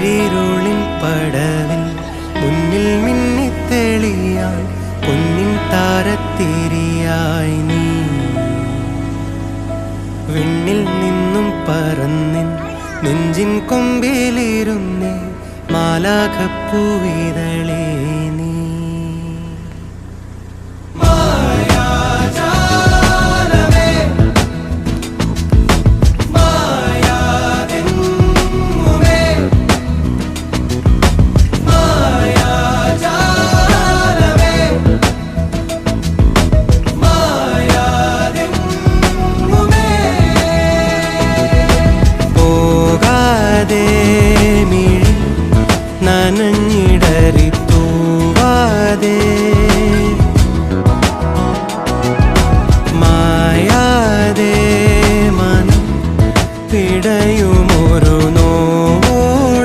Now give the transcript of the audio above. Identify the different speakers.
Speaker 1: കൂരിരുളിൻ പടവിൽ മുന്നിൽ മിന്നിത്തെളിയാൻ പൊന്നിൻ താരത്തിരിയായി നീ വിണ്ണിൽ നിന്നും പറന്നിൻ നെഞ്ചിൻ കൊമ്പിലിരുന്നേ മാലാഖപ്പൂവിതളേ